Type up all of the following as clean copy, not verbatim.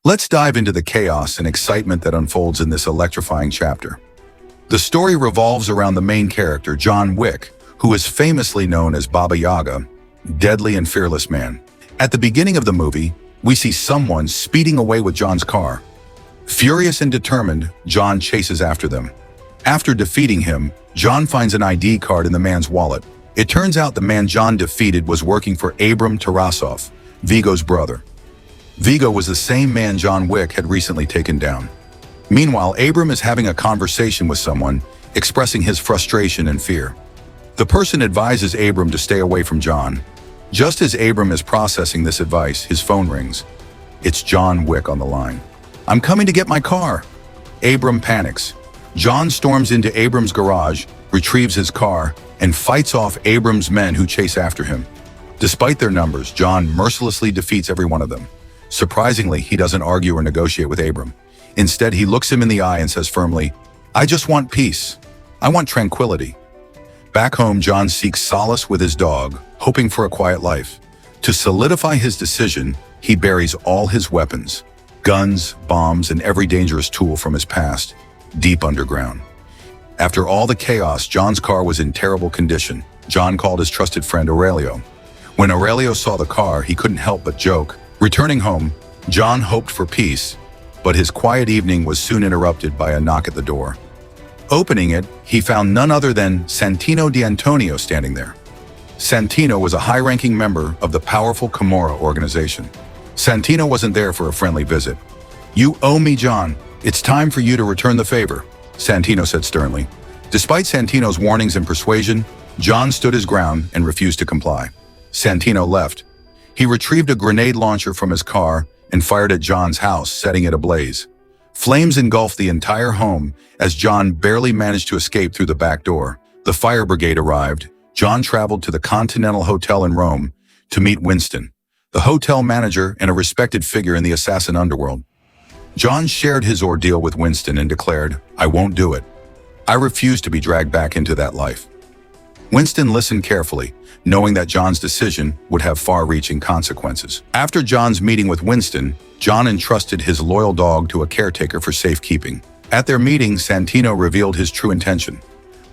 Let's dive into the chaos and excitement that unfolds in this electrifying chapter. The story revolves around the main character, John Wick, who is famously known as Baba Yaga, deadly and fearless man. At the beginning of the movie, we see someone speeding away with John's car. Furious and determined, John chases after them. After defeating him, John finds an ID card in the man's wallet. It turns out the man John defeated was working for Abram Tarasov, Vigo's brother. Vigo was the same man John Wick had recently taken down. Meanwhile, Abram is having a conversation with someone, expressing his frustration and fear. The person advises Abram to stay away from John. Just as Abram is processing this advice, his phone rings. It's John Wick on the line. "I'm coming to get my car." Abram panics. John storms into Abram's garage, retrieves his car, and fights off Abram's men who chase after him. Despite their numbers, John mercilessly defeats every one of them. Surprisingly, he doesn't argue or negotiate with Abram. Instead, he looks him in the eye and says firmly, "I just want peace. I want tranquility." Back home, John seeks solace with his dog, hoping for a quiet life. To solidify his decision, he buries all his weapons, guns, bombs, and every dangerous tool from his past, deep underground. After all the chaos, John's car was in terrible condition. John called his trusted friend Aurelio. When Aurelio saw the car, he couldn't help but joke. Returning home, John hoped for peace, but his quiet evening was soon interrupted by a knock at the door. Opening it, he found none other than Santino D'Antonio standing there. Santino was a high-ranking member of the powerful Camorra organization. Santino wasn't there for a friendly visit. "You owe me, John. It's time for you to return the favor," Santino said sternly. Despite Santino's warnings and persuasion, John stood his ground and refused to comply. Santino left. He retrieved a grenade launcher from his car and fired at John's house, setting it ablaze. Flames engulfed the entire home as John barely managed to escape through the back door. The fire brigade arrived. John traveled to the Continental Hotel in Rome to meet Winston, the hotel manager and a respected figure in the assassin underworld. John shared his ordeal with Winston and declared, "I won't do it. I refuse to be dragged back into that life." Winston listened carefully, knowing that John's decision would have far-reaching consequences. After John's meeting with Winston, John entrusted his loyal dog to a caretaker for safekeeping. At their meeting, Santino revealed his true intention.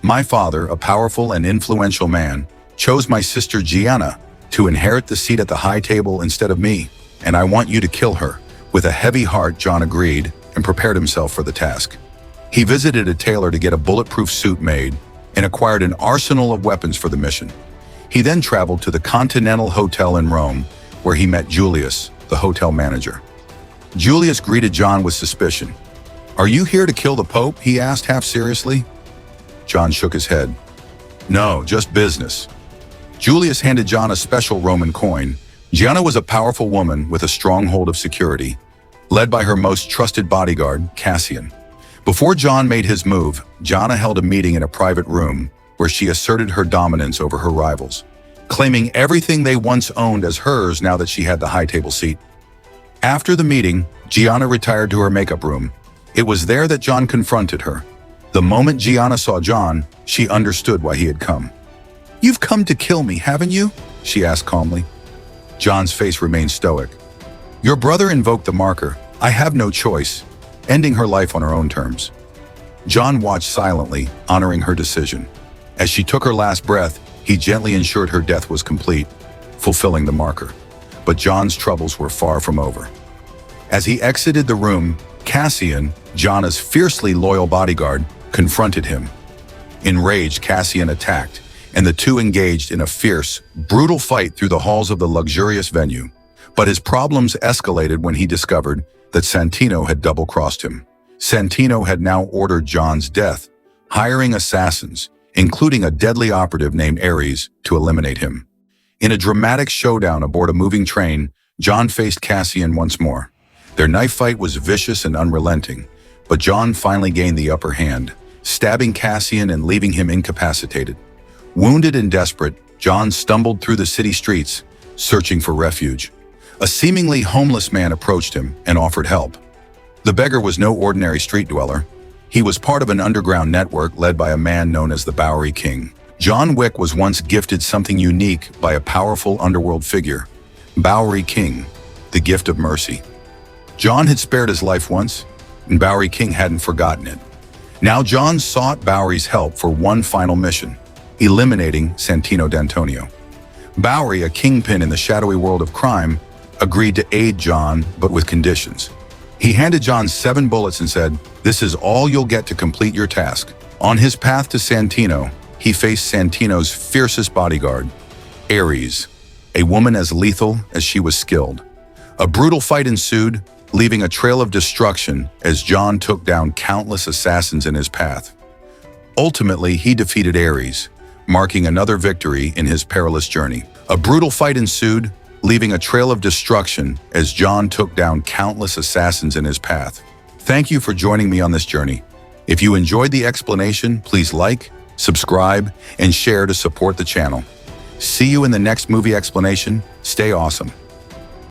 "My father, a powerful and influential man, chose my sister Gianna to inherit the seat at the high table instead of me, and I want you to kill her." With a heavy heart, John agreed and prepared himself for the task. He visited a tailor to get a bulletproof suit made and acquired an arsenal of weapons for the mission. He then traveled to the Continental Hotel in Rome, where he met Julius, the hotel manager. Julius greeted John with suspicion. "Are you here to kill the Pope?" he asked half seriously. John shook his head. "No, just business." Julius handed John a special Roman coin. Gianna was a powerful woman with a strong hold of security, led by her most trusted bodyguard, Cassian. Before John made his move, Gianna held a meeting in a private room where she asserted her dominance over her rivals, claiming everything they once owned as hers now that she had the high table seat. After the meeting, Gianna retired to her makeup room. It was there that John confronted her. The moment Gianna saw John, she understood why he had come. "You've come to kill me, haven't you?" she asked calmly. John's face remained stoic. "Your brother invoked the marker. I have no choice," ending her life on her own terms. John watched silently, honoring her decision. As she took her last breath, he gently ensured her death was complete, fulfilling the marker. But John's troubles were far from over. As he exited the room, Cassian, Gianna's fiercely loyal bodyguard, confronted him. Enraged, Cassian attacked, and the two engaged in a fierce, brutal fight through the halls of the luxurious venue. But his problems escalated when he discovered that Santino had double-crossed him. Santino had now ordered John's death, hiring assassins, including a deadly operative named Ares, to eliminate him. In a dramatic showdown aboard a moving train, John faced Cassian once more. Their knife fight was vicious and unrelenting, but John finally gained the upper hand, stabbing Cassian and leaving him incapacitated. Wounded and desperate, John stumbled through the city streets, searching for refuge. A seemingly homeless man approached him and offered help. The beggar was no ordinary street dweller. He was part of an underground network led by a man known as the Bowery King. John Wick was once gifted something unique by a powerful underworld figure, Bowery King, the gift of mercy. John had spared his life once, and Bowery King hadn't forgotten it. Now John sought Bowery's help for one final mission, eliminating Santino D'Antonio. Bowery, a kingpin in the shadowy world of crime, agreed to aid John, but with conditions. He handed John 7 bullets and said, "This is all you'll get to complete your task." On his path to Santino, he faced Santino's fiercest bodyguard, Ares, a woman as lethal as she was skilled. A brutal fight ensued, leaving a trail of destruction as John took down countless assassins in his path. Ultimately, he defeated Ares, marking another victory in his perilous journey. A brutal fight ensued, leaving a trail of destruction as John took down countless assassins in his path. Thank you for joining me on this journey. If you enjoyed the explanation, please like, subscribe, and share to support the channel. See you in the next movie explanation. Stay awesome.